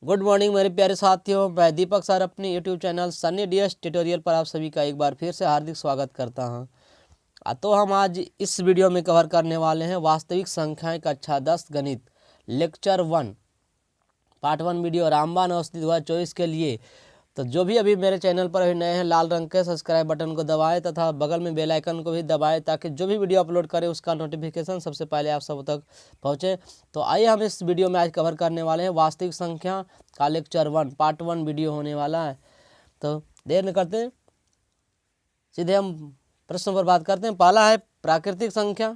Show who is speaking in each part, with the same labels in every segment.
Speaker 1: Good morning मेरे प्यारे साथियों, मैं दीपक सर अपने YouTube channel Sunny DS tutorial पर आप सभी का एक बार फिर से हार्दिक स्वागत करता हूं। तो हम आज इस वीडियो में कवर करने वाले हैं वास्तविक संख्याएं कक्षा 10 गणित लेक्चर 1 पार्ट 1 वीडियो रामबाण औषधि 2024 के लिए। तो जो भी अभी मेरे चैनल पर अभी नए हैं, लाल रंग के सब्सक्राइब बटन को दबाएं तथा बगल में बेल आइकन को भी दबाएं ताकि जो भी वीडियो अपलोड करें उसका नोटिफिकेशन सबसे पहले आप सब तक पहुंचे। तो आइए हम इस वीडियो में आज कवर करने वाले हैं वास्तविक संख्या का लेक्चर 1 पार्ट 1 वीडियो होने वाला है। तो देर न करते सीधे हम प्रश्न पर बात करते हैं। पहला है प्राकृतिक संख्या।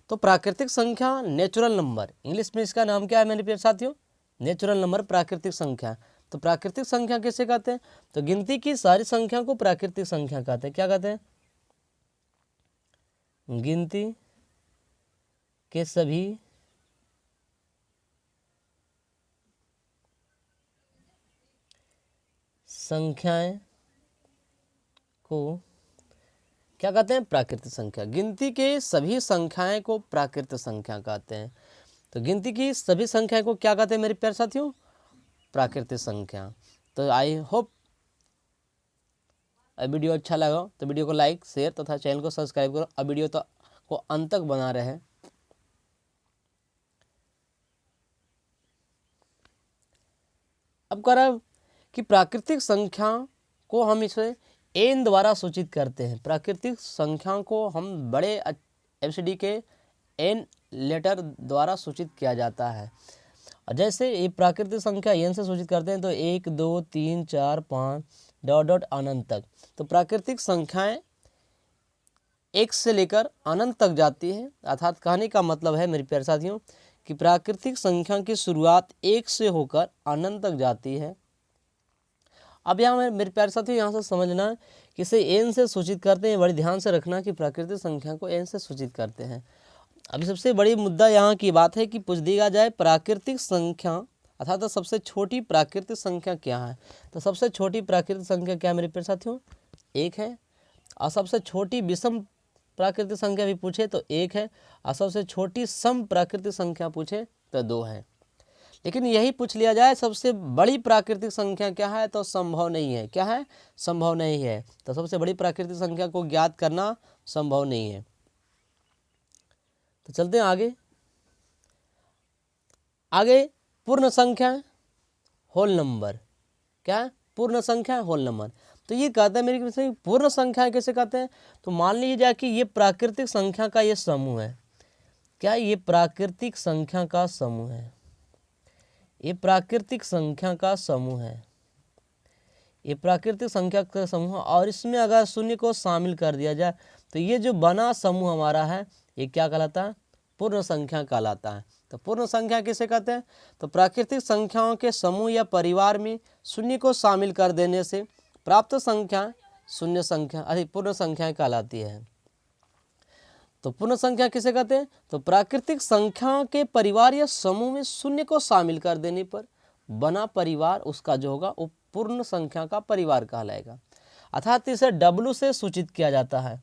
Speaker 1: तो प्राकृतिक संख्या नेचुरल नंबर, इंग्लिश में इसका नाम क्या है मेरे प्यारे साथियों? नेचुरल नंबर, प्राकृतिक संख्या। तो प्राकृतिक संख्या किसे कहते हैं? तो गिनती की सारी संख्या को प्राकृतिक संख्या कहते हैं। क्या कहते हैं? गिनती के सभी संख्याएं को क्या कहते हैं? प्राकृतिक संख्या। गिनती के सभी संख्याएं को प्राकृतिक संख्या कहते हैं। तो गिनती की सभी संख्याएं को क्या कहते हैं मेरे प्यारे साथियों? प्राकृतिक संख्या। तो आई होप वीडियो अच्छा लगा तो वीडियो को लाइक शेयर तथा चैनल को सब्सक्राइब करो। अब वीडियो तो को अंत तक बना रहे। अब कह रहा कि प्राकृतिक संख्या को हम इसे एन द्वारा सूचित करते हैं। प्राकृतिक संख्या को हम बड़े एबीसीडी के एन लेटर द्वारा सूचित किया जाता है। जैसे ये प्राकृतिक संख्या एन से सूचित करते हैं तो 1 2 3 4 5 डॉट डॉट अनंत तक। तो प्राकृतिक संख्याएं एक से लेकर अनंत तक जाती है। अर्थात कहने का मतलब है मेरे प्यारे साथियों कि प्राकृतिक संख्या की शुरुआत 1 से होकर अनंत तक जाती है। अब यहाँ मेरे प्यारे साथियों यहाँ से समझना कि इसे एन से सूचित करते हैं। बड़ी ध्यान से रखना कि प्राकृतिक संख्या को एन से सूचित करते हैं। अभी सबसे बड़ी मुद्दा यहाँ की बात है कि पूछ दिया जाए प्राकृतिक संख्या अर्थात तो सबसे छोटी प्राकृतिक संख्या क्या है? तो सबसे छोटी प्राकृतिक संख्या क्या है मेरे प्यारे साथियों? 1 है। और सबसे छोटी विषम प्राकृतिक संख्या भी पूछे तो 1 है। और सबसे छोटी सम प्राकृतिक संख्या पूछे तो 2 है। लेकिन यही पूछ लिया जाए सबसे बड़ी प्राकृतिक संख्या क्या है? तो संभव नहीं है। क्या है? संभव नहीं है। तो सबसे बड़ी प्राकृतिक संख्या को ज्ञात करना संभव नहीं है। तो चलते हैं आगे पूर्ण संख्या होल नंबर। क्या है? पूर्ण संख्या होल नंबर। तो ये कहते हैं मेरी से पूर्ण संख्या कैसे कहते हैं? तो मान लीजिए कि ये प्राकृतिक संख्या का ये समूह है। क्या ये प्राकृतिक संख्या का समूह है? ये प्राकृतिक संख्या का समूह है। ये प्राकृतिक संख्या का समूह और इसमें अगर शून्य को शामिल कर दिया जाए तो ये जो बना समूह हमारा है ये क्या कहलाता है? पूर्ण संख्या कहलाता है। तो पूर्ण संख्या किसे कहते हैं? तो प्राकृतिक संख्याओं के समूह या परिवार में शून्य को शामिल कर देने से प्राप्त संख्या शून्य संख्या पूर्ण संख्या कहलाती है। तो पूर्ण संख्या किसे कहते हैं? तो प्राकृतिक संख्याओं के परिवार या समूह में शून्य को शामिल कर देने पर बना परिवार उसका जो होगा वो पूर्ण संख्या का परिवार कहलाएगा। अर्थात इसे W से सूचित किया जाता है।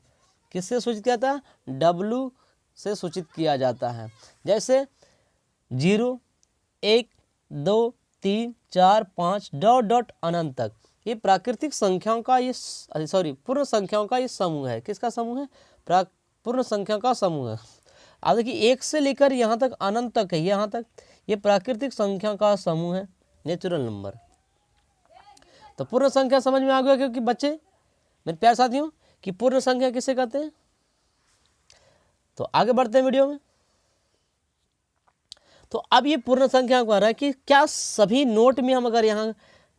Speaker 1: किससे सूचित किया जाता है? W से सूचित किया जाता है। जैसे 0 1 2 3 4 5 डॉट डॉट अनंत तक ये प्राकृतिक संख्याओं का ये पूर्ण संख्याओं का ये समूह है। किसका समूह है? पूर्ण संख्या का समूह है। अब देखिए 1 से लेकर यहाँ तक अनंत तक है। यहाँ तक ये प्राकृतिक संख्या का समूह है, नेचुरल नंबर। तो पूर्ण संख्या समझ में आ गया क्योंकि बच्चे मेरे प्यारे साथियों कि पूर्ण संख्या किसे कहते हैं? तो आगे बढ़ते हैं वीडियो में। तो अब ये पूर्ण संख्या को आ रहा है कि क्या सभी नोट में हम अगर यहाँ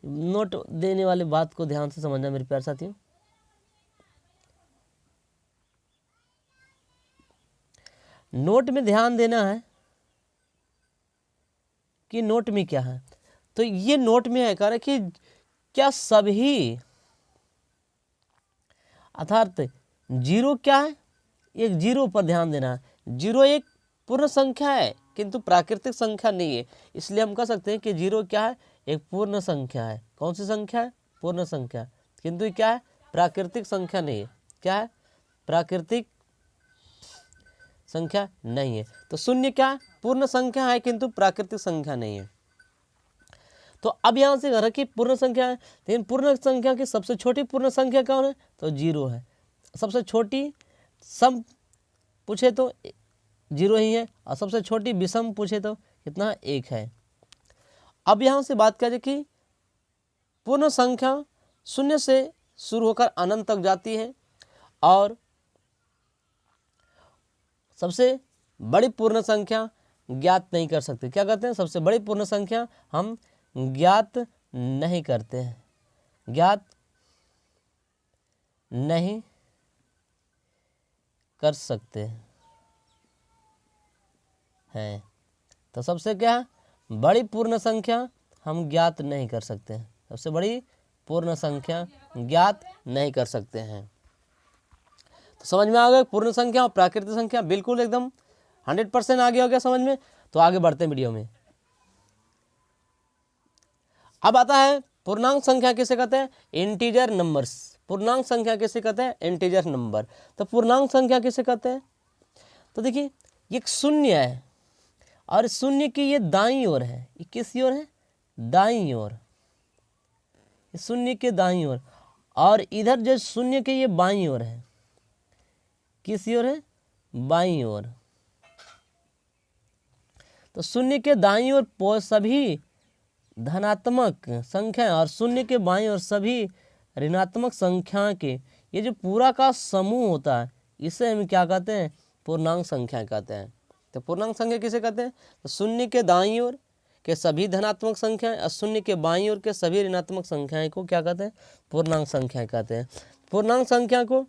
Speaker 1: नोट देने वाली बात को ध्यान से समझना मेरे प्यारे साथियों। नोट में ध्यान देना है कि नोट में क्या है। तो ये नोट में है कह रहा है कि क्या सभी अर्थात 0 क्या है? एक 0 पर ध्यान देना है। 0 एक पूर्ण संख्या है किंतु प्राकृतिक संख्या नहीं है। इसलिए हम कह सकते हैं कि 0 क्या है? एक पूर्ण संख्या है। कौन सी संख्या है? पूर्ण संख्या। किंतु क्या है? प्राकृतिक संख्या नहीं है। क्या है? प्राकृतिक संख्या नहीं है। तो 0 क्या है? पूर्ण संख्या है किंतु प्राकृतिक संख्या नहीं है। तो अब यहाँ से रखी पूर्ण संख्या है, लेकिन पूर्ण संख्या की सबसे छोटी पूर्ण संख्या कौन है, तो 0 है। सबसे छोटी सम पूछे तो 0 ही है, और सबसे छोटी विषम पूछे तो कितना, 1 है। अब यहाँ से बात करें कि पूर्ण संख्या 0 से शुरू होकर अनंत तक जाती है, और सबसे बड़ी पूर्ण संख्या ज्ञात नहीं कर सकते। क्या कहते हैं, सबसे बड़ी पूर्ण संख्या हम ज्ञात नहीं करते हैं, ज्ञात नहीं कर सकते हैं। तो सबसे क्या है, बड़ी पूर्ण संख्या हम ज्ञात नहीं कर सकते हैं, सबसे बड़ी पूर्ण संख्या ज्ञात नहीं कर सकते हैं। तो समझ में आ गया पूर्ण संख्या और प्राकृतिक संख्या, बिल्कुल एकदम 100% आगे हो गया समझ में। तो आगे बढ़ते हैं वीडियो में। अब आता है पूर्णांक संख्या किसे कहते हैं, इंटीजर नंबर्स। पूर्णांक संख्या किसे कहते हैं, इंटीजर नंबर। तो पूर्णांक संख्या किसे कहते हैं, तो देखिए एक शून्य है, और शून्य की ये दाईं ओर है, ये किस ओर है, दाईं ओर, शून्य के दाईं ओर, और इधर जो शून्य के ये बाईं ओर है, किस ओर है, बाईं ओर। तो शून्य के दाईं ओर सभी धनात्मक संख्या और शून्य के बाईं ओर सभी ऋणात्मक संख्या के ये जो पूरा का समूह होता है, इसे हम क्या कहते हैं, पूर्णांक संख्या कहते हैं। तो पूर्णांक संख्या किसे कहते हैं, तो शून्य के दाईं ओर के सभी धनात्मक संख्याएं और शून्य के बाईं ओर के सभी ऋणात्मक संख्याएं को क्या कहते हैं, पूर्णांक संख्या कहते हैं। पूर्णांक संख्या को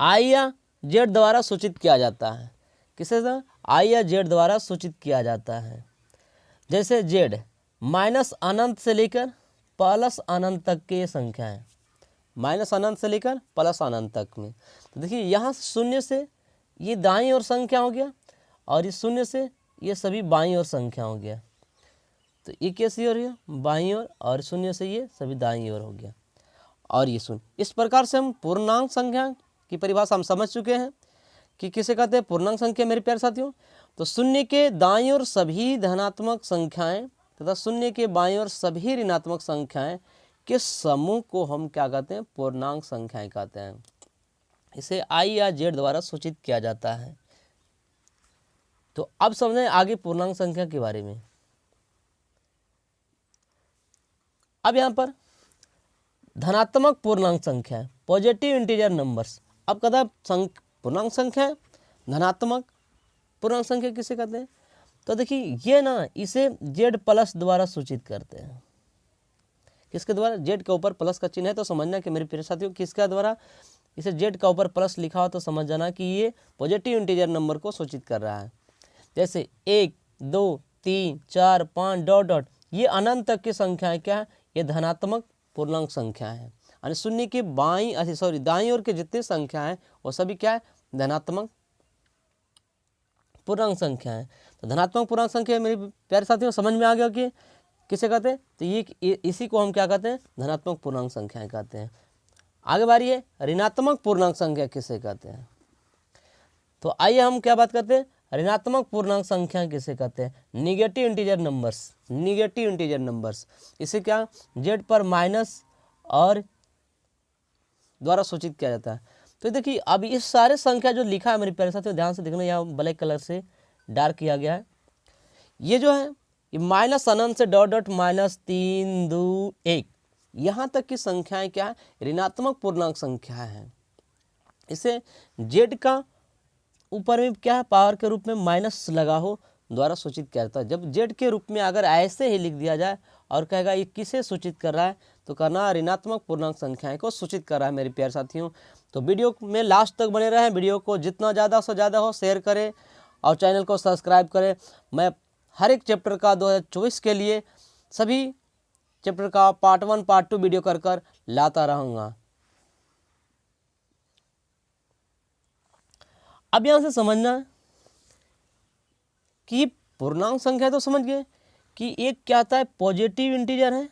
Speaker 1: आई या जेड द्वारा सूचित किया जाता है। किसे से, आई या जेड द्वारा सूचित किया जाता है। जैसे जेड माइनस अनंत से लेकर प्लस अनंत तक की ये संख्या है, माइनस अनंत से लेकर प्लस अनंत तक में। तो देखिए यहाँ शून्य से ये दाईं ओर संख्या हो गया, और इस शून्य से ये सभी बाईं ओर संख्या हो गया। तो ये कैसी ओर है, बाईं ओर, और शून्य से ये सभी दाईं ओर हो गया, और ये शून्य। इस प्रकार से हम पूर्णांक संख्या की परिभाषा हम समझ चुके हैं कि किसे कहते हैं, पूर्णांक संख्या मेरे प्यारे साथियों। तो शून्य के दाईं ओर सभी धनात्मक संख्याएं तथा शून्य के बाईं ओर सभी ऋणात्मक संख्याएं के समूह को हम क्या कहते हैं, पूर्णांक संख्याएं कहते हैं। इसे आई या जेड द्वारा सूचित किया जाता है। तो अब समझें आगे पूर्णांक संख्या के बारे में। अब यहाँ पर धनात्मक पूर्णांक संख्या है, पॉजिटिव इंटीजर नंबर्स। अब कहता है पूर्णांक संख्या है, धनात्मक पूर्णांक संख्या किसे कहते हैं, तो देखिए ये ना इसे जेड प्लस द्वारा सूचित करते हैं। किसके द्वारा, जेड के ऊपर प्लस का चिन्ह है, तो समझना कि मेरे प्रिय साथियों किसका द्वारा, इसे जेड का ऊपर प्लस लिखा हो तो समझ जाना कि ये पॉजिटिव इंटीजर नंबर को सूचित कर रहा है। जैसे 1 2 3 4 5 डॉट डॉट, ये अनंत तक की संख्याएं क्या है, ये धनात्मक पूर्णांक संख्या है। यानी शून्य की दाईं ओर के जितनी संख्या है वो सभी क्या है, धनात्मक पूर्णांक संख्या है। तो धनात्मक पूर्णांक संख्या मेरे प्यारे साथियों समझ में आ गया कि किसे कहते हैं, तो ये इसी को हम क्या कहते हैं, धनात्मक पूर्णांक संख्याएं कहते हैं। आगे बारी है ऋणात्मक पूर्णांक संख्या किसे कहते हैं। तो आइए हम क्या बात करते हैं, ऋणात्मक पूर्णांक संख्या किसे कहते हैं, negative integer numbers. Negative integer numbers इसे क्या, जेड पर माइनस और द्वारा सूचित किया जाता है। तो देखिए अब इस सारे संख्या जो लिखा है मेरे प्यारे साथियों, ध्यान से देखना, यहाँ ब्लैक कलर से डार्क किया गया है। ये जो है ये माइनस अनंत से डॉट डॉट माइनस 3 2 1 यहाँ तक की संख्याएं क्या है, ऋणात्मक पूर्णांक संख्या है। इसे जेड का ऊपर में क्या है, पावर के रूप में माइनस लगा हो द्वारा सूचित किया जाता है। जब जेड के रूप में अगर ऐसे ही लिख दिया जाए और कहेगा ये किसे सूचित कर रहा है, तो करना ऋणात्मक पूर्णांक संख्याएं को सूचित कर रहा है मेरे प्यारे साथियों। तो वीडियो में लास्ट तक बने रहें, वीडियो को जितना ज़्यादा से ज़्यादा हो शेयर करें और चैनल को सब्सक्राइब करें। मैं हर एक चैप्टर का 2024 के लिए सभी चैप्टर का पार्ट 1 पार्ट 2 वीडियो कर लाता रहूँगा। अब यहाँ से समझना कि पूर्णांक संख्या तो समझ गए कि एक क्या आता है, पॉजिटिव इंटीजर है,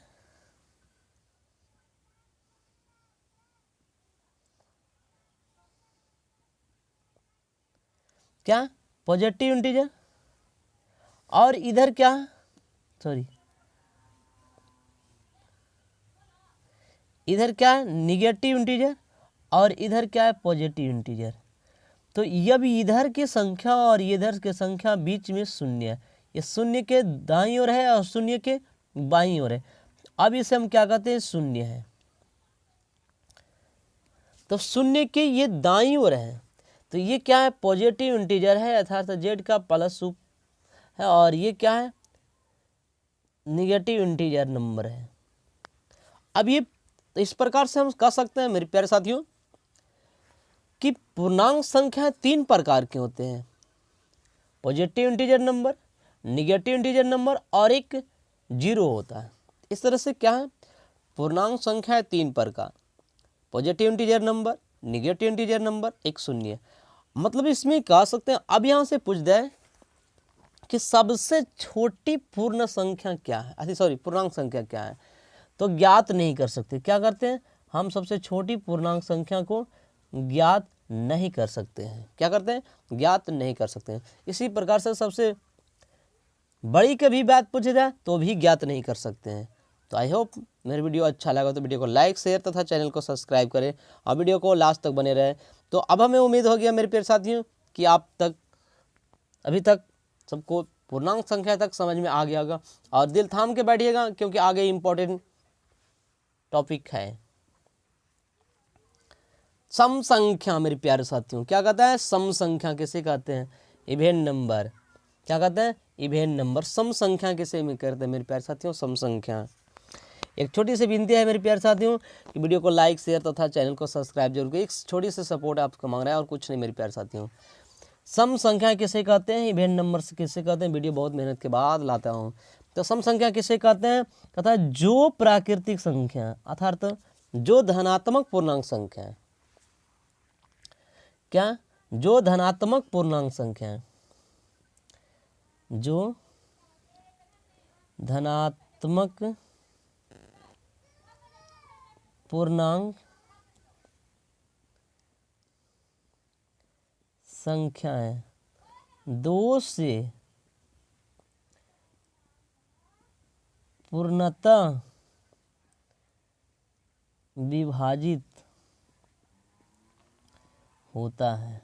Speaker 1: क्या पॉजिटिव इंटीजर, और इधर क्या, सॉरी इधर क्या है निगेटिव इंटीजर और इधर क्या है पॉजिटिव इंटीजर। तो जब इधर की संख्या और इधर की संख्या बीच में शून्य है, ये शून्य के दाईं ओर है और शून्य के बाईं ओर है, अब इसे हम क्या कहते हैं शून्य है। तो शून्य के ये दाईं ओर है तो ये क्या है पॉजिटिव इंटीजर है अर्थात जेड का प्लस रूप है, और ये क्या है निगेटिव इंटीजर नंबर है। अब ये इस प्रकार से हम कह सकते हैं मेरे प्यारे साथियों कि पूर्णांक संख्या 3 प्रकार के होते हैं, positive integer number, negative integer number और एक जीरो होता है। इस तरह से क्या है पूर्णांक संख्या 3 प्रकार, positive integer number, negative integer number, एक शून्य। मतलब इसमें कह सकते हैं अब यहाँ से पूछ दे कि सबसे छोटी पूर्ण संख्या क्या है, अच्छा सॉरी पूर्णांक संख्या क्या है, तो ज्ञात नहीं कर सकते। क्या करते हैं हम सबसे छोटी पूर्णांक संख्या को ज्ञात नहीं कर सकते हैं। क्या करते हैं ज्ञात नहीं कर सकते हैं। इसी प्रकार से सबसे बड़ी की भी बात पूछे जाए तो भी ज्ञात नहीं कर सकते हैं। तो आई होप मेरा वीडियो अच्छा लगा तो वीडियो को लाइक शेयर तथा चैनल को सब्सक्राइब करें और वीडियो को लास्ट तक बने रहे। तो अब हमें उम्मीद हो गया मेरे प्यारे साथियों कि आप तक अभी तक सबको पूर्णांक संख्या तक समझ में आ गया होगा, और दिल थाम के बैठिएगा क्योंकि आगे इम्पोर्टेंट टॉपिक है सम संख्या। मेरे प्यारे साथियों क्या कहता है सम संख्या किसे कहते हैं इवेन नंबर। क्या कहते हैं इवेन नंबर। सम संख्या किसे में करते हैं मेरे प्यारे साथियों सम संख्या। एक छोटी सी विनती है मेरे प्यारे साथियों कि वीडियो को लाइक शेयर तथा चैनल को सब्सक्राइब जरूर करें। एक छोटी सी सपोर्ट आपको मांग रहा है और कुछ नहीं मेरे प्यारे साथियों। सम संख्या किसे कहते हैं इवेन नंबर से किसे कहते हैं, वीडियो बहुत मेहनत के बाद लाता हूँ। तो सम संख्या किसे कहते हैं, कहता है जो प्राकृतिक संख्या अर्थात जो धनात्मक पूर्णांक संख्या है। क्या जो धनात्मक पूर्णांक संख्या है, जो धनात्मक पूर्णांक संख्या है 2 से पूर्णतः विभाजित होता है।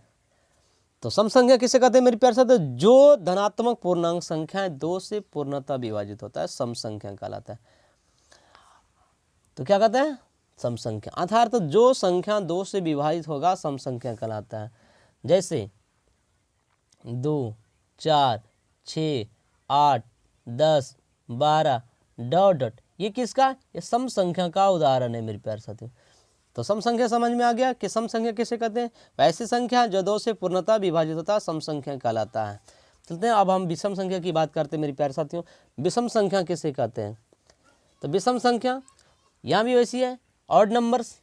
Speaker 1: तो सम संख्या किसे कहते हैं मेरे प्यारे साथियों, जो धनात्मक पूर्णांक संख्या है 2 से पूर्णतः विभाजित होता है सम संख्या कहलाता है। तो क्या कहता है सम संख्या अर्थात जो संख्या 2 से विभाजित होगा सम संख्या कहलाता है। जैसे 2, 4, 6, 8, 10, 12 डॉट डॉट ये किसका ये सम संख्या का उदाहरण है मेरे प्यारे साथियों। तो सम संख्या समझ में आ गया कि सम संख्या किसे कहते हैं, वैसी संख्या जो 2 से पूर्णतः विभाजित होता है सम संख्या कहलाता है। चलते हैं अब हम विषम संख्या की बात करते हैं मेरे प्यारे साथियों। विषम संख्या किसे कहते हैं, तो विषम संख्या यहाँ भी वैसी है ऑड नंबर्स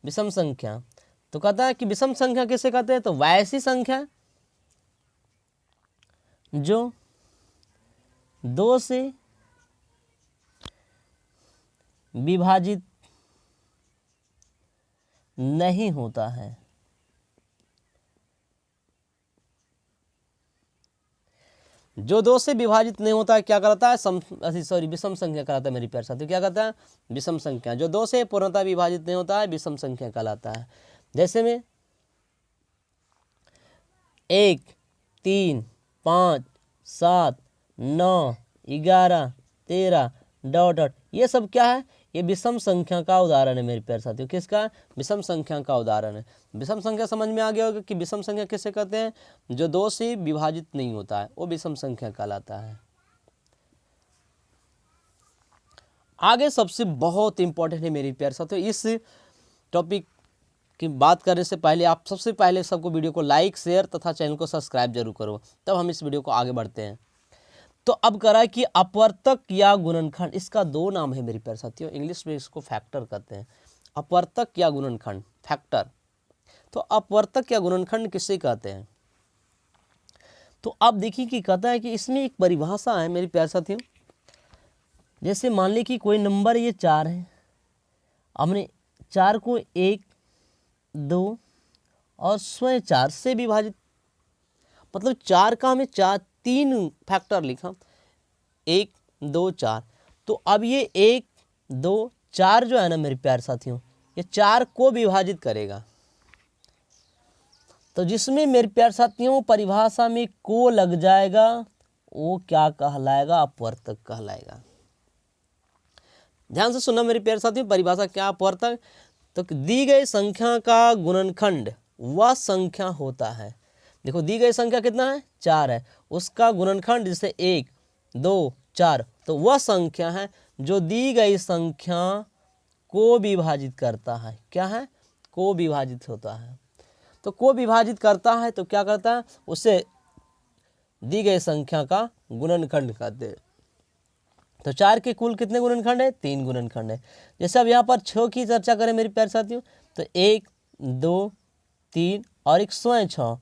Speaker 1: विषम संख्या। तो कहता है कि विषम संख्या किसे कहते हैं, तो वैसी संख्या जो 2 से विभाजित नहीं होता है। जो 2 से विभाजित नहीं होता है क्या कहलाता है विषम संख्या कहलाता है मेरे प्यारे साथियों। क्या कहता है विषम संख्या जो 2 से पूर्णतः विभाजित नहीं होता है विषम संख्या कहलाता है। जैसे में 1, 3, 5, 7, 9, 11, 13 डॉट डॉट ये सब क्या है ये विषम संख्या का उदाहरण है मेरे प्यारे साथियों। किसका विषम संख्या का उदाहरण है। विषम संख्या समझ में आ गया होगा कि विषम संख्या किसे कहते हैं, जो 2 से विभाजित नहीं होता है वो विषम संख्या कहलाता है। आगे सबसे बहुत इंपॉर्टेंट है मेरे प्यारे साथियों, इस टॉपिक की बात करने से पहले आप सबसे पहले सबको वीडियो को लाइक शेयर तथा चैनल को सब्सक्राइब जरूर करो, तब हम इस वीडियो को आगे बढ़ते हैं। तो अब करा कि अपवर्तक या गुणनखंड, इसका 2 नाम है मेरे प्यारे साथियों, इंग्लिश में इसको फैक्टर कहते हैं। अपवर्तक या गुणनखंड फैक्टर। तो अपवर्तक या गुणनखंड किसे कहते हैं, तो आप देखिए कि कहता है कि इसमें एक परिभाषा है मेरे प्यारे साथियों। जैसे मान ली कि कोई नंबर ये 4 है, हमने 4 को 1, 2 और स्वयं 4 से विभाजित, मतलब 4 का हमें 3 फैक्टर लिखा 1, 2, 4। तो अब ये 1, 2, 4 जो है ना मेरे प्यारे साथियों, ये 4 को विभाजित करेगा। तो जिसमें मेरे प्यारे साथियों परिभाषा में को लग जाएगा वो क्या कहलाएगा? अपवर्तक कहलाएगा। ध्यान से सुनना मेरे प्यारे साथियों, परिभाषा क्या अपवर्तक? तो दी गई संख्या का गुणनखंड वह संख्या होता है, देखो दी गई संख्या कितना है? 4 है, उसका गुणनखंड जैसे 1 2 4, तो वह संख्या है जो दी गई संख्या को विभाजित करता है। क्या है? को विभाजित होता है। तो को विभाजित करता है तो क्या करता है? उसे दी गई संख्या का गुणनखंड कहते हैं। तो 4 के कुल कितने गुणनखंड है? 3 गुणनखंड है। जैसे अब यहाँ पर 6 की चर्चा करें मेरे प्यारे साथियों, तो 1 2 3 और एक स्वयं 6,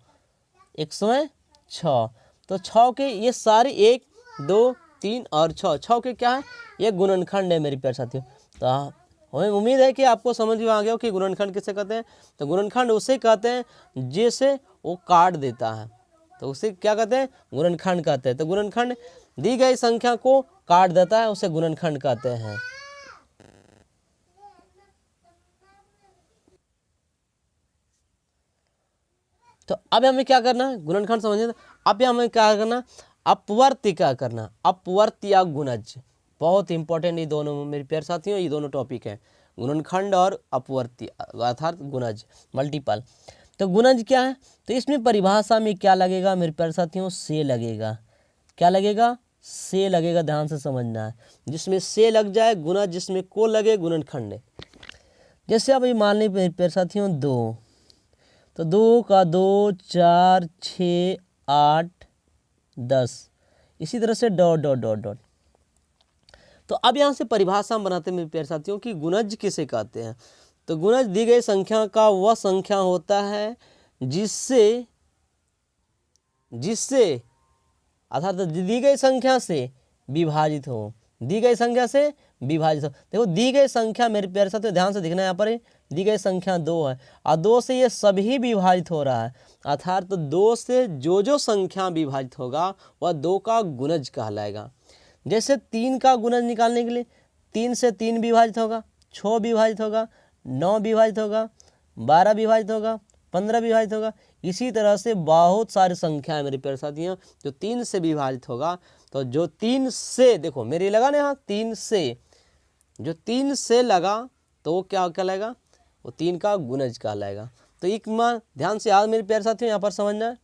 Speaker 1: एक स्वयं 6, तो 6 के ये सारे 1 2 3 और 6 के क्या है? ये गुणनखंड है मेरे प्यारे साथियों। तो हमें उम्मीद है कि आपको समझ में आ गया हो कि गुणनखंड किसे कहते हैं। तो गुणनखंड उसे कहते हैं जिसे वो काट देता है, तो उसे क्या कहते हैं? गुणनखंड कहते हैं। तो गुणनखंड दी गई संख्या को काट देता है, उसे गुणनखंड कहते हैं। तो अब हमें क्या करना है? गुणनखंड समझिए। अब हमें क्या करना? अपवर्त्य क्या करना? अपवर्त्य या गुणज, बहुत इंपॉर्टेंट ये दोनों मेरे प्यारे साथियों, ये दोनों टॉपिक हैं, गुणनखंड और अपवर्त्य अर्थात गुणज, मल्टीपल। तो गुणज क्या है? तो इसमें परिभाषा में क्या लगेगा मेरे प्यारे साथियों? से लगेगा। क्या लगेगा? से लगेगा। ध्यान से समझना है, जिसमें से लग जाए गुणज, जिसमें को लगे गुणनखंड है। जैसे अब ये मान लीजिए मेरे प्यारे साथियों 2, तो 2 का 2 4 6 8 10, इसी तरह से डॉट डॉट डॉट डॉट। तो अब यहाँ से परिभाषा हम बनाते हैं मेरे प्यारे साथियों कि गुणज किसे कहते हैं। तो गुणज दी गई संख्या का वह संख्या होता है जिससे अर्थात दी गई संख्या से विभाजित हो, दी गई संख्या से विभाजित हो। देखो दी गई संख्या मेरे प्यारे साथियों ध्यान से देखना है, यहाँ पर दी गई संख्या 2 है और 2 से ये सभी विभाजित हो रहा है, अर्थात तो 2 से जो संख्या विभाजित होगा वह 2 का गुणज कहलाएगा। जैसे 3 का गुणज निकालने के लिए 3 से 3 विभाजित होगा, 6 विभाजित होगा, 9 विभाजित होगा, 12 विभाजित होगा, 15 विभाजित होगा। इसी तरह से बहुत सारी संख्या है मेरे प्यारे साथियों जो 3 से विभाजित होगा। तो जो 3 से, देखो मेरे लगा ना यहाँ 3 से, जो 3 से लगा तो वो क्या कहलाएगा? वो 3 का गुणज कहलाएगा। तो एक मान ध्यान से याद मेरे प्यारे साथियों यहाँ पर समझना है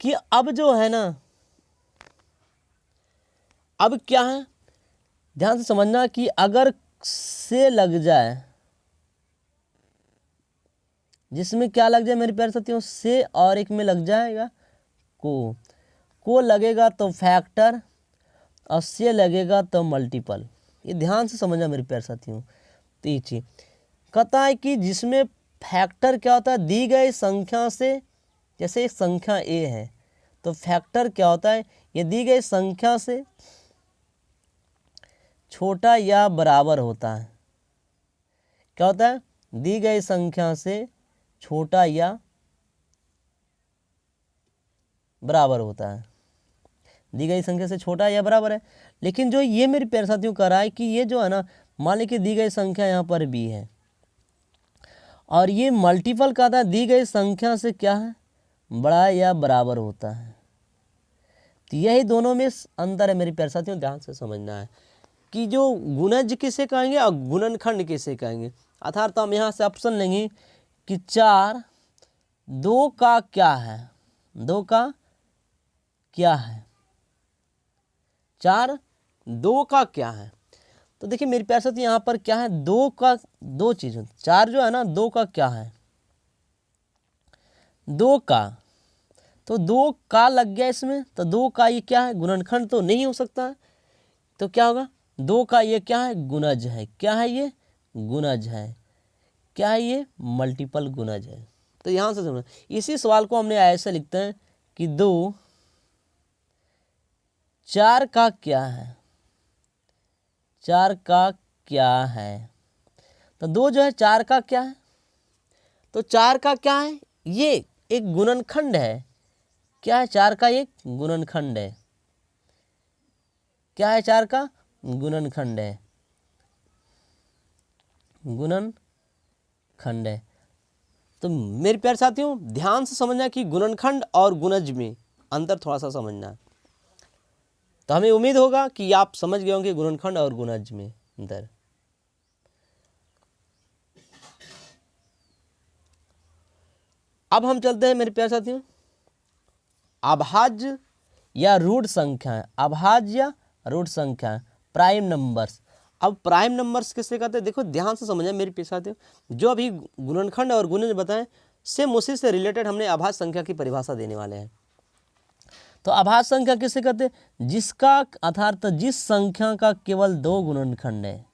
Speaker 1: कि अब जो है ना, अब क्या है? ध्यान से समझना कि अगर से लग जाए, जिसमें क्या लग जाए मेरे प्यारे साथियों? से, और एक में लग जाएगा को लगेगा तो फैक्टर और से लगेगा तो मल्टीपल। ये ध्यान से समझना मेरे प्यारे साथियों। तो ये चीज कहता है कि जिसमें फैक्टर क्या होता है? दी गई संख्या से, जैसे एक संख्या ए है तो फैक्टर क्या होता है? ये दी गई संख्या से छोटा या बराबर होता है। क्या होता है? दी गई संख्या से छोटा या बराबर होता है, दी गई संख्या से छोटा या बराबर है। लेकिन जो ये मेरे प्यारे साथियों कह रहा है कि ये जो है ना, मान लीजिए दी गई संख्या यहाँ पर बी है और ये मल्टीपल कहता है दी गई संख्या से क्या है? बड़ा या बराबर होता है। तो यही दोनों में अंतर है मेरे प्यारे साथियों, ध्यान से समझना है कि जो गुणज किसे कहेंगे और गुणनखंड किसे कहेंगे। अर्थात हम यहाँ से ऑप्शन लेंगे कि 4 2 का क्या है? 2 का क्या है? 4 2 का क्या है? तो देखिए मेरे प्यारे साथियों यहाँ पर क्या है? 2 का 2 चीज, 4 जो है ना 2 का क्या है? 2 का, तो 2 का लग गया इसमें, तो 2 का ये क्या है? गुणनखंड तो नहीं हो सकता है। तो क्या होगा? 2 का ये क्या है? गुणज है। क्या है ये? गुणज है। क्या है ये? मल्टीपल गुणज है। तो यहाँ से समझना, इसी सवाल को हमने ऐसे लिखते हैं कि 2 4 का क्या है? 4 का क्या है? तो 2 जो है 4 का क्या है? तो 4 का क्या है? ये एक गुणनखंड है। क्या है? 4 का एक गुणनखंड है। क्या है? 4 का गुणनखंड है। गुणनखंड है। तो मेरे प्यारे साथियों ध्यान से समझना कि गुणनखंड और गुणज में अंतर थोड़ा सा समझना है। तो हमें उम्मीद होगा कि आप समझ गए होंगे गुणनखंड और गुणज में अंतर। अब हम चलते हैं मेरे प्यारे साथियों अभाज्य या रूट संख्या, अभाज्य या रूट संख्या, प्राइम नंबर्स। अब प्राइम नंबर्स किससे कहते हैं, देखो ध्यान से समझना मेरे प्यारे साथियों, जो अभी गुणनखंड और गुणज बताएं सेम उसी से रिलेटेड हमने अभाज्य संख्या की परिभाषा देने वाले हैं। तो अभाज्य संख्या किसे कहते हैं, जिसका अर्थात जिस संख्या का केवल 2 गुणनखंड है,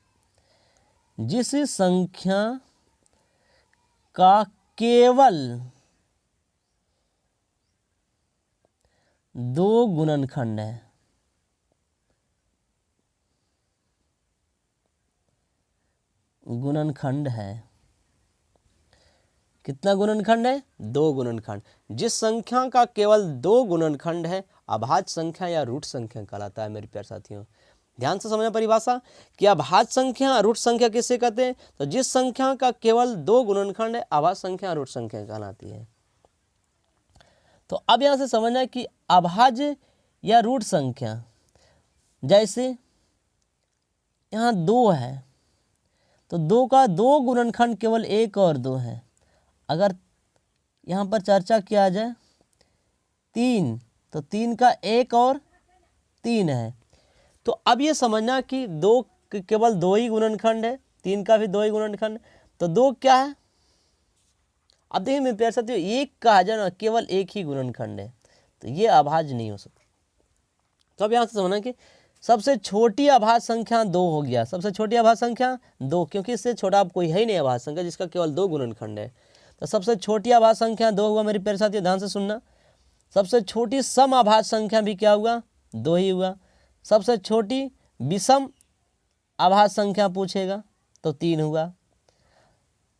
Speaker 1: जिस संख्या का केवल 2 गुणनखंड है, गुणनखंड है। कितना गुणनखंड है, 2 गुणनखंड। जिस संख्या का केवल 2 गुणनखंड है अभाज्य संख्या या रूट संख्या कहलाता है। मेरे प्यारे साथियों ध्यान से समझना परिभाषा कि अभाज्य संख्या रूट संख्या किसे कहते हैं, तो जिस संख्या का केवल 2 गुणनखंड है अभाज्य संख्या रूट संख्या कहलाती है। तो अब यहां से समझना कि अभाज्य या रूट संख्या, जैसे यहां 2 है तो 2 का 2 गुणनखंड केवल 1 और 2 है। अगर यहाँ पर चर्चा किया जाए 3 तो 3 का 1 और 3 है। तो अब ये समझना कि 2 केवल 2 ही गुणनखंड है, 3 का भी 2 ही गुणनखंड, तो 2 क्या है। अब देखिए मेरे प्यारे साथियों एक कहा जाए ना केवल 1 ही गुणनखंड है तो ये अभाज्य नहीं हो सकता। तो अब यहाँ से समझना कि सबसे छोटी अभाज्य संख्या 2 हो गया, सबसे छोटी अभाज्य संख्या 2, क्योंकि इससे छोटा अब कोई है ही नहीं अभाज्य संख्या जिसका केवल 2 गुणनखंड है। तो सबसे छोटी अभाज्य संख्या 2 हुआ। मेरे प्यारे साथियों ध्यान से सुनना, सबसे छोटी सम अभाज्य संख्या भी क्या हुआ, 2 ही हुआ। सबसे छोटी विषम अभाज्य संख्या पूछेगा तो 3 हुआ।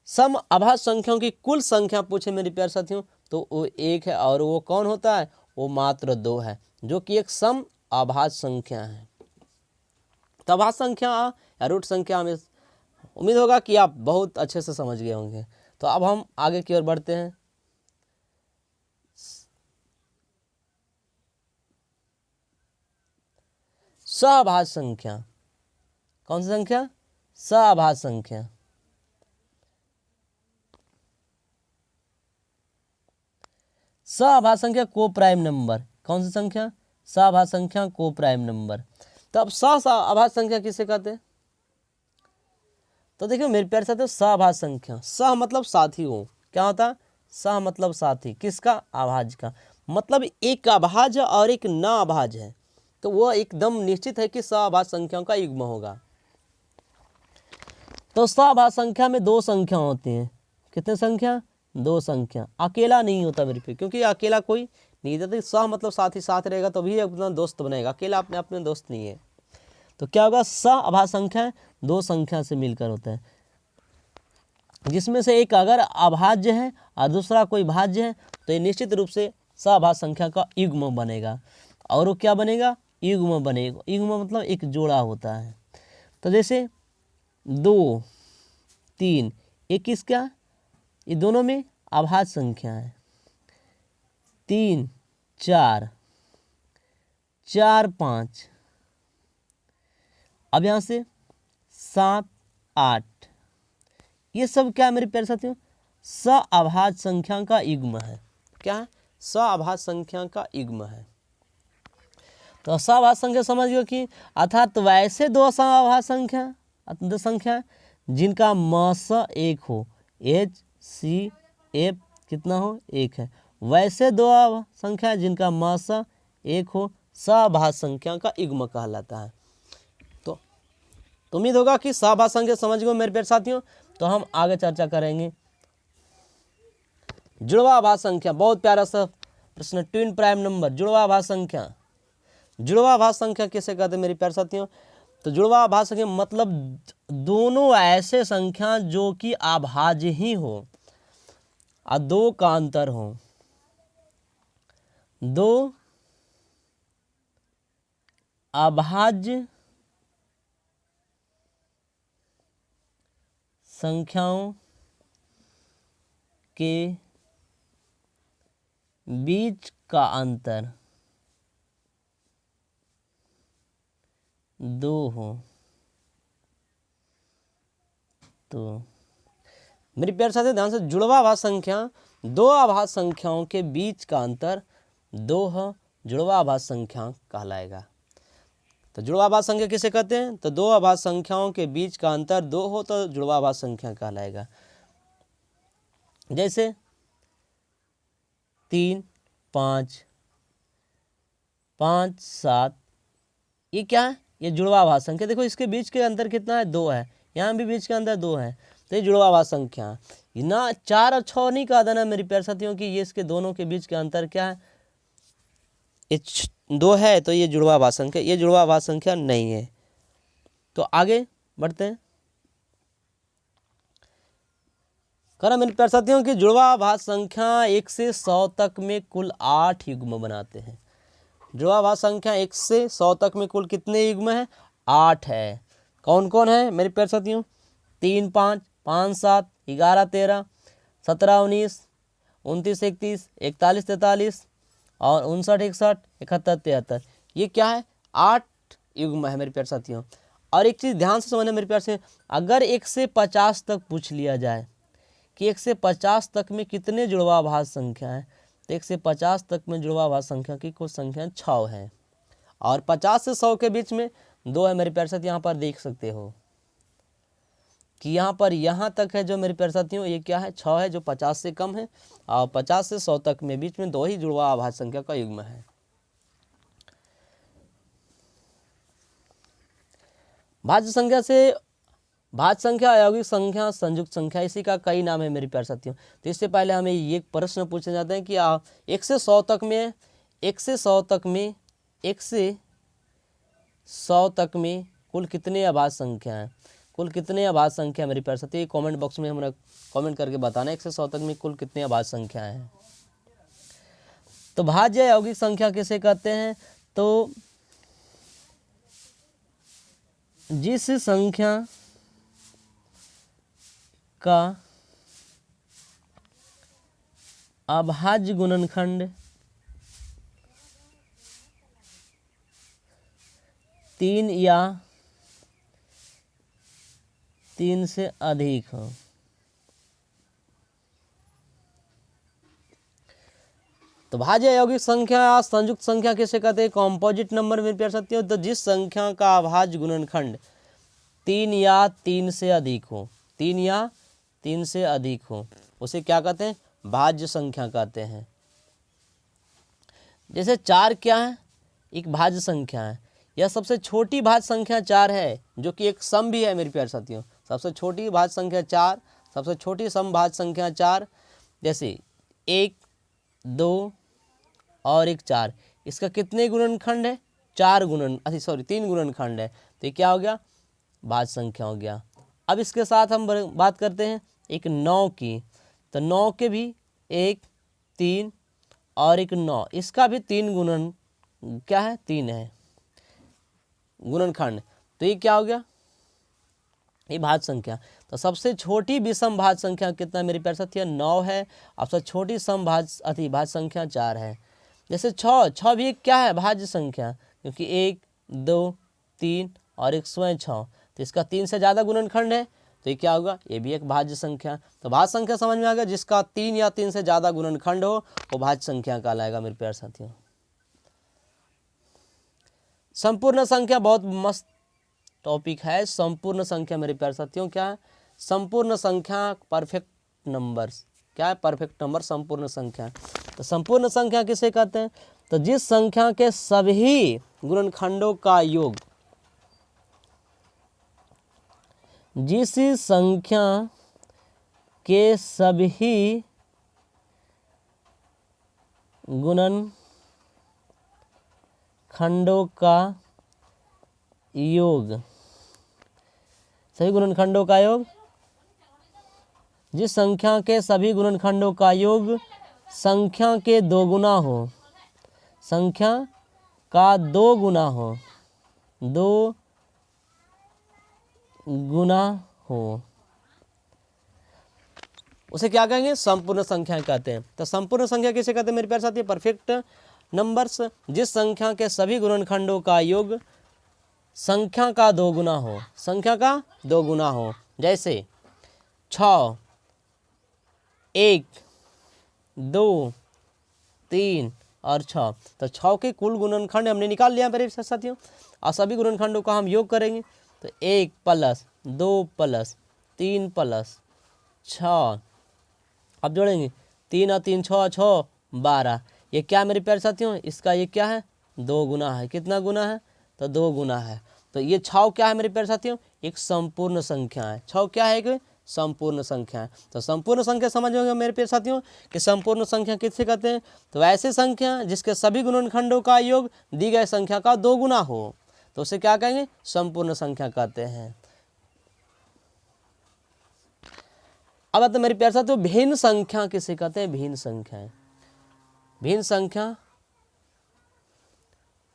Speaker 1: सम अभाज्य संख्याओं की कुल संख्या पूछे मेरे प्यारे साथियों तो वो 1 है, और वो कौन होता है, वो मात्र 2 है, जो कि एक सम अभाज्य संख्या है। तो अभाज्य संख्या या रूट संख्या में उम्मीद होगा कि आप बहुत अच्छे से समझ गए होंगे। तो अब हम आगे की ओर बढ़ते हैं। सअभाज्य संख्या, कौन सी संख्या, सअभाज्य संख्या। सअभाज्य संख्या को प्राइम नंबर, कौन सी संख्या, सअभाज्य संख्या को प्राइम नंबर। तो अब सअभाज्य संख्या किसे कहते हैं, तो देखिए मेरे प्यारे साथियों सअभाज्य संख्या, सह मतलब साथी हो, क्या होता, सह मतलब साथी, किसका, अभाज्य का। मतलब एक अभाज्य और एक न अभाज्य है तो वह एकदम निश्चित है कि सअभाज्य संख्याओं का युग्म होगा। तो सअभाज्य संख्या में 2 संख्या होती हैं, कितने संख्या, 2 संख्या। अकेला नहीं होता मेरे पे, क्योंकि अकेला कोई नहीं देता, सह मतलब साथी, साथ रहेगा तो भी अपना दोस्त बनेगा, अकेला अपने आप में दोस्त नहीं है। तो क्या होगा, सअभाज्य संख्या 2 संख्या से मिलकर होता है, जिसमें से एक अगर अभाज्य है और दूसरा कोई भाज्य है तो ये निश्चित रूप से सअभाज्य संख्या का युग्म बनेगा। और वो क्या बनेगा, युग्म बनेगा। युग्म मतलब एक जोड़ा होता है। तो जैसे 2 3 एक किसका, ये दोनों में अभाज्य संख्या है। 3 4 4 5, अब यहाँ से 7 8, ये सब क्या है मेरे प्यारे साथियों, सअभाज्य संख्या का युग्म है। क्या है, सअभाज्य संख्या का युग्म है। तो सअभाज्य संख्या समझ गए कि अर्थात वैसे 2 सअभाज्य संख्या, 2 संख्या जिनका मस 1 हो, HCF कितना हो, 1 है, वैसे 2 संख्या जिनका मस 1 हो सअभाज्य संख्या का युग्म कहलाता है। तो उम्मीद होगा कि सअभाज्य संख्या समझ गए मेरे प्यारे साथियों। तो हम आगे चर्चा करेंगे जुड़वा अभाज्य संख्या, बहुत प्यारा सा प्रश्न, ट्विन प्राइम नंबर, जुड़वा अभाज्य संख्या। जुड़वा अभाज्य संख्या किसे कहते हैं मेरे प्यारे साथियों, तो जुड़वा अभाज्य संख्या मतलब दोनों ऐसे संख्या जो कि अभाज्य ही हो और 2 का अंतर हो, 2 अभाज्य संख्याओं के बीच का अंतर 2 हो तो मेरी प्यारे साथियों ध्यान से, जुड़वा आभाज्य संख्या, दो आभाज्य संख्याओं के बीच का अंतर 2 है, जुड़वा आभाज्य संख्या कहलाएगा। तो जुड़वा आभाज्य संख्या किसे कहते हैं? तो दो आभाज्य संख्याओं के बीच का अंतर 2 हो तो जुड़वा आभाज्य संख्या कहलाएगा। जैसे 3, 5, 5, 7, ये क्या है? ये जुड़वा आभाज्य संख्या। देखो इसके बीच के अंतर कितना है? 2 है। यहाँ भी बीच के अंतर 2 है, तो ये जुड़वा आभाज्य संख्या है ना। 4 और 6 नहीं कहा था ना मेरे प्यारे साथियों कि ये इसके दोनों के बीच के अंतर क्या है? ये 2 है, तो ये जुड़वा आभाज्य संख्या, ये जुड़वा आभाज्य संख्या नहीं है। तो आगे बढ़ते हैं। कहना मेरे प्यारे साथियों कि जुड़वा आभाज्य संख्या 1 से 100 तक में कुल 8 युग्म बनाते हैं। जुड़वा आभाज्य संख्या 1 से 100 तक में कुल कितने युग्म है? 8 है। कौन कौन है मेरे प्यारे साथियों? 3, 5, 5, 7, 11, 13, 17, 19, 29, 31, 41, 43 और 59, 61, 71, 73। ये क्या है? 8 युग्म है मेरे प्यारे साथियों। और एक चीज़ ध्यान से समझना मेरे प्यारे से, अगर 1 से 50 तक पूछ लिया जाए कि 1 से 50 तक में कितने जुड़वा आभाज्य संख्या है, तो 1 से 50 तक में जुड़वा आभाज्य संख्या की कुल संख्या 6 है। और 50 से 100 के बीच में 2 है मेरे प्यारे साथी। यहाँ पर देख सकते हो कि यहाँ पर यहाँ तक है जो मेरे प्यारे साथियों, ये क्या है? 6 है, जो 50 से कम है। और 50 से 100 तक में बीच में 2 ही जुड़वा आभाज्य संख्या का युग्म है। भाज्य संख्या से भाज्य संख्या, अयौगिक संख्या, संयुक्त संख्या, इसी का कई नाम है मेरे प्यारे साथियों। तो इससे पहले हमें ये प्रश्न पूछे जाते हैं कि 1 से 100 तक में 1 से 100 तक में 1 से 100 तक में कुल कितने आभाज्य संख्या हैं? कुल कितने आभाज्य संख्या मेरे प्यारे साथियों? कमेंट बॉक्स में हमें कमेंट करके बताना 1 से 100 तक में कुल कितने आभाज्य संख्या हैं। तो भाज्य अयौगिक संख्या किसे कहते हैं? तो जिस संख्या का अभाज्य गुणनखंड 3 या 3 से अधिक हो। तो भाज्य अयौगिक संख्या, संयुक्त संख्या किसे कहते हैं? कॉम्पोजिट नंबर में प्यार साथियों। तो जिस संख्या का अभाज्य गुणनखंड 3 या 3 से अधिक हो, 3 या 3 से अधिक हो, उसे क्या कहते हैं? भाज्य संख्या कहते हैं। जैसे 4 क्या है? एक भाज्य संख्या है। यह सबसे छोटी भाज्य संख्या 4 है, जो कि एक सम भी है मेरे प्यारे साथियों। सबसे छोटी भाज्य संख्या 4, सबसे छोटी सम भाज्य संख्या 4। जैसे 1, 2 और 1, 4, इसका कितने गुणनखंड है? 3 गुणनखंड है। तो ये क्या हो गया? भाज्य संख्या हो गया। अब इसके साथ हम बात करते हैं एक 9 की। तो 9 के भी 1, 3 और 1, 9, इसका भी 3 गुणन क्या है? 3 है गुणनखंड। तो ये क्या हो गया? ये भाज्य संख्या। तो सबसे छोटी विषम भाज्य संख्या कितना मेरे प्यारे साथियों? 9 है। और सबसे छोटी सम भाज्य संख्या 4 है। जैसे 6 भी एक क्या है? भाज्य संख्या, क्योंकि 1, 2, 3 और 1 स्वयं 6, तो इसका 3 से ज़्यादा गुणनखंड है। तो ये क्या होगा? ये भी एक भाज्य संख्या। तो भाज्य संख्या समझ में आ गया, जिसका 3 या 3 से ज़्यादा गुणनखंड हो वो भाज्य संख्या कहलाएगा मेरे प्यारे साथियों। संपूर्ण संख्या बहुत मस्त टॉपिक है। संपूर्ण संख्या मेरे प्यारे साथियों क्या है? संपूर्ण संख्या परफेक्ट नंबर्स। क्या है? परफेक्ट नंबर संपूर्ण संख्या। तो संपूर्ण संख्या किसे कहते हैं? तो जिस संख्या के सभी गुणनखंडों का योग, जिस संख्या के सभी गुणनखंडों का योग, सभी गुणनखंडों का योग, जिस संख्या के सभी गुणनखंडों का योग संख्या के 2 गुना हो, संख्या का 2 गुना हो, 2 गुना हो, उसे क्या कहेंगे, संपूर्ण संख्या कहते हैं। तो संपूर्ण संख्या किसे कहते हैं मेरे प्यारे साथी, परफेक्ट नंबर्स, जिस संख्या के सभी गुणनखंडों का योग संख्या का 2 गुना हो, संख्या का 2 गुना हो। जैसे 6, 1, 2, 3 और 6। तो 6 के कुल गुणनखंड हमने निकाल लिया मेरे साथियों, और सभी गुणनखंडों का हम योग करेंगे। तो 1 + 2 + 3 + 6, अब जोड़ेंगे 3 और 3 6 6 12। ये क्या मेरे प्यारे साथियों, इसका ये क्या है, 2 गुना है। कितना गुना है, तो 2 गुना है। तो ये 6 क्या है मेरे प्यारे साथियों, एक संपूर्ण संख्या है। 6 क्या है, एक संपूर्ण संख्या है। तो संपूर्ण संख्या समझ में मेरे प्यारे साथियों कि संपूर्ण संख्या किससे कहते हैं, तो ऐसे संख्या जिसके सभी गुणनखंडों का योग दी गई संख्या का 2 गुना हो, तो उसे क्या कहेंगे, संपूर्ण संख्या कहते हैं। अब आता मेरे प्यारे साथियों भिन्न संख्या किसे कहते हैं, भिन्न संख्याएं। भिन्न संख्या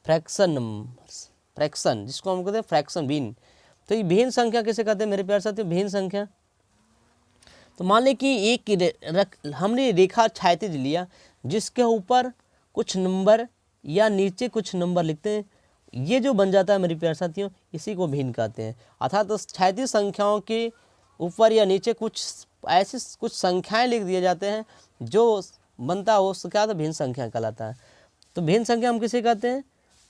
Speaker 1: फ्रैक्शन नंबर्स, फ्रैक्शन जिसको हम कहते हैं फ्रैक्शन, भिन्न। तो ये भिन्न संख्या किसे कहते हैं मेरे प्यारे साथियों, भिन्न संख्या। तो मान लें कि एक हमने रेखा क्षैतिज लिया जिसके ऊपर कुछ नंबर या नीचे कुछ नंबर लिखते हैं, ये जो बन जाता है मेरे प्यारे साथियों, इसी को भिन्न कहते हैं। अर्थात तो क्षैतिज संख्याओं के ऊपर या नीचे कुछ ऐसी कुछ संख्याएं लिख दिए जाते हैं, जो बनता है वो क्या, तो भिन्न संख्या कहलाता है। तो भिन्न संख्या हम किसे कहते हैं,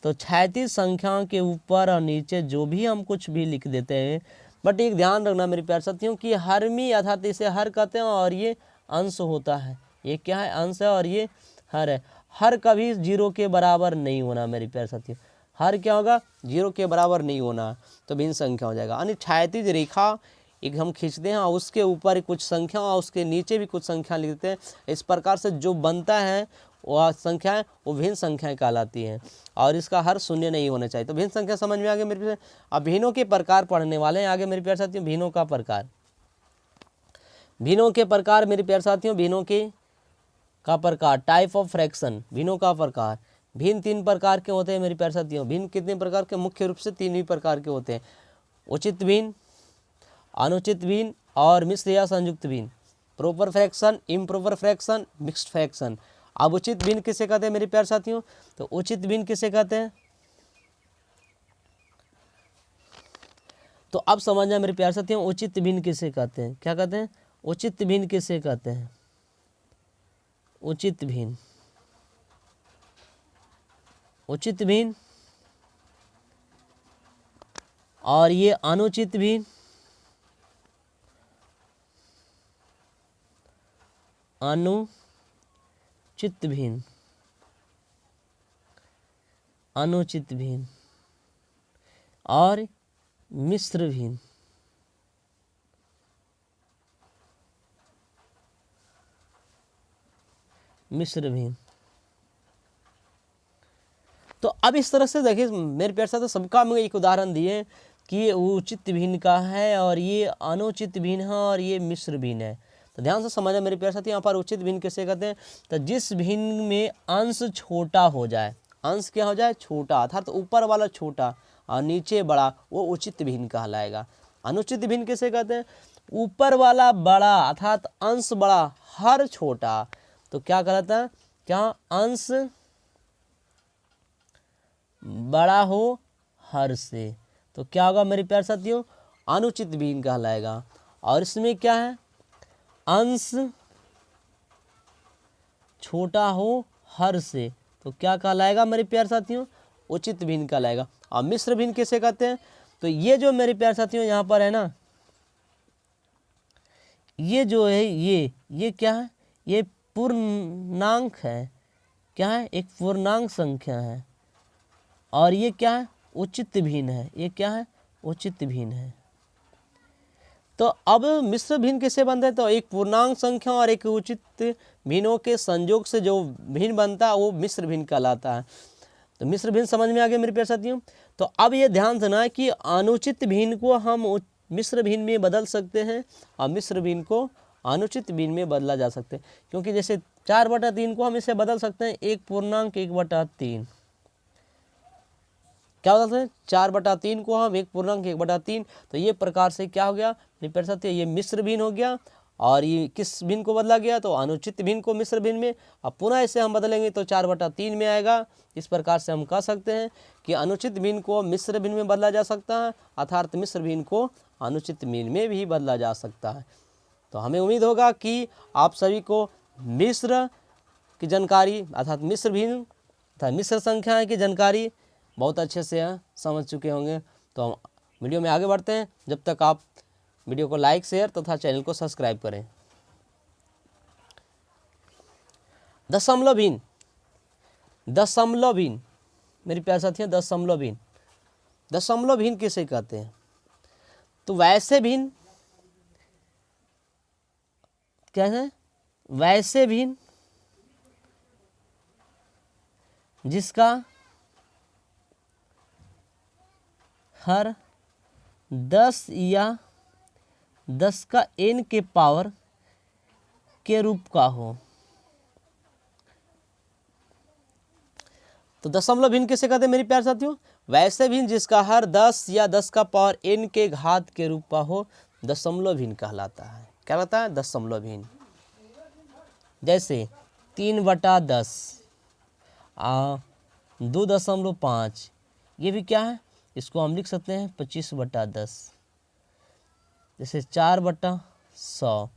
Speaker 1: तो क्षैतिज संख्याओं के ऊपर और नीचे जो भी हम कुछ भी लिख देते हैं। बट एक ध्यान रखना मेरे प्यारे साथियों कि हरमी अर्थात इसे हर कहते हैं, और ये अंश होता है। ये क्या है, अंश है, और ये हर है। हर कभी 0 के बराबर नहीं होना मेरे प्यारे साथियों, हर क्या होगा, 0 के बराबर नहीं होना, तो भिन्न संख्या हो जाएगा। यानी क्षैतिज रेखा एक हम खींचते हैं और उसके ऊपर कुछ संख्या और उसके नीचे भी कुछ संख्या लिखते हैं। इस प्रकार से जो बनता है वह संख्याएं वो भिन्न संख्याएं कहलाती हैं, और इसका हर शून्य नहीं होना चाहिए। तो भिन्न संख्या समझ में आगे मेरे प्यारे। अब भिन्नों के प्रकार पढ़ने वाले हैं आगे मेरे प्यारे साथियों। भिन्नों का प्रकार, भिन्नों के प्रकार मेरे प्यारे साथियों, भिन्नों के का प्रकार, टाइप ऑफ फ्रैक्शन, भिन्नों का प्रकार। भिन्न 3 प्रकार के होते हैं मेरे प्यारे साथियों। भिन्न कितने प्रकार के, मुख्य रूप से 3 ही प्रकार के होते हैं, उचित भिन्न, अनुचित भिन्न और मिश्र या संयुक्त भिन्न। Proper fraction, improper fraction, mixed fraction. अब उचित भिन्न किसे कहते हैं मेरे प्यारे साथियों, तो उचित भिन्न किसे कहते हैं, तो अब समझना मेरे प्यारे साथियों उचित भिन्न किसे कहते हैं। क्या कहते हैं, उचित भिन्न किसे कहते हैं, उचित भिन्न, उचित भिन्न और ये अनुचित भिन्न, अनुचित भिन्न, अनुचित भिन्न और मिश्र भिन्न। मिश्र भिन्न। तो अब इस तरह से देखिए मेरे प्यारे साथ सबका हम एक उदाहरण दिए कि ये उचित भिन्न का है और ये अनुचित भिन्न है और ये मिश्र भिन्न है। तो ध्यान से समझना मेरे प्यारे साथी, यहाँ पर उचित भिन्न किसे कहते हैं, तो जिस भिन्न में अंश छोटा हो जाए, अंश क्या हो जाए, छोटा, अर्थात ऊपर वाला छोटा और नीचे बड़ा, वो उचित भिन्न कहलाएगा। अनुचित भिन्न किसे कहते हैं, ऊपर वाला बड़ा अर्थात अंश बड़ा, हर छोटा, तो क्या कहलाता है, क्या अंश बड़ा हो हर से, तो क्या होगा मेरे प्यारे साथियों, अनुचित भिन्न कहलाएगा। और इसमें क्या है, अंश छोटा हो हर से, तो क्या कहलाएगा मेरे प्यारे साथियों, उचित भिन्न कहलाएगा। और मिश्र भिन्न किसे कहते हैं, तो ये जो मेरे प्यारे साथियों यहाँ पर है ना, ये जो है ये क्या है, ये पूर्णांक है, क्या है, एक पूर्णांक संख्या है, और ये क्या है, उचित भिन्न है, ये क्या है, उचित भिन्न है। तो अब मिश्र भिन्न किसे बनते हैं, तो एक पूर्णांक संख्या और एक उचित भिन्नों के संयोग से जो भिन्न बनता है वो मिश्र भिन्न कहलाता है। तो मिश्र भिन्न समझ में आ गया मेरे प्यारे साथियों। तो अब ये ध्यान देना है कि अनुचित भिन्न को हम मिश्र भिन्न में बदल सकते हैं और मिश्र भिन्न को अनुचित भिन्न में बदला जा सकते हैं। क्योंकि जैसे 4/3 को हम इसे बदल सकते हैं 1 पूर्णांक 1/3, क्या बदलते हैं, 4/3 को हम 1 पूर्णांक 1/3, तो ये प्रकार से क्या हो गया मेरे प्यारे साथियों, ये मिश्र भिन्न हो गया और ये किस भिन्न को बदला गया, तो अनुचित भिन्न को मिश्र भिन्न में। अब पुनः इसे हम बदलेंगे तो 4/3 में आएगा। इस प्रकार से हम कह सकते हैं कि अनुचित भिन्न को मिश्र भिन्न में बदला जा सकता है, अर्थात मिश्र भिन्न को अनुचित भिन्न में भी बदला जा सकता है। तो हमें उम्मीद होगा कि आप सभी को मिश्र की जानकारी अर्थात मिश्र भिन्न तथा मिश्र संख्याएं की जानकारी बहुत अच्छे से समझ चुके होंगे। तो हम वीडियो में आगे बढ़ते हैं, जब तक आप वीडियो को लाइक शेयर तथा चैनल को सब्सक्राइब करें। दशमलव भिन्न, दशमलव भिन्न मेरी प्यारे साथियों, दशमलव भिन्न, दशमलव भिन्न किसे कहते हैं, तो वैसे भिन्न क्या है, वैसे भिन्न जिसका हर 10 या 10 का n के पावर के रूप का हो। तो दशमलव भिन्न किसे कहते हैं मेरी प्यारे साथियों, वैसे भिन्न जिसका हर 10 या 10 का पावर n के घात के रूप का हो, दशमलव भिन्न कहलाता है। क्या कहता है, दशमलव भिन्न। जैसे 3/10 2.5, ये भी क्या है, इसको हम लिख सकते हैं 25/10। जैसे 4/100,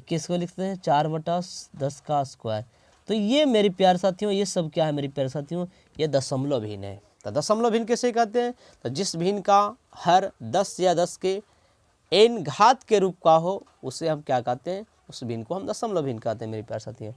Speaker 1: किसको लिखते हैं 4/10 का स्क्वायर। तो ये मेरे प्यारे साथियों, ये सब क्या है मेरे प्यारे साथियों, ये दशमलव भिन्न है। तो दशमलव भिन्न किसे कहते हैं, तो जिस भिन्न का हर 10 या 10 के n घात के रूप का हो, उसे हम क्या कहते हैं, उस भिन्न को हम दशमलव भिन्न कहते हैं मेरे प्यारे साथियों।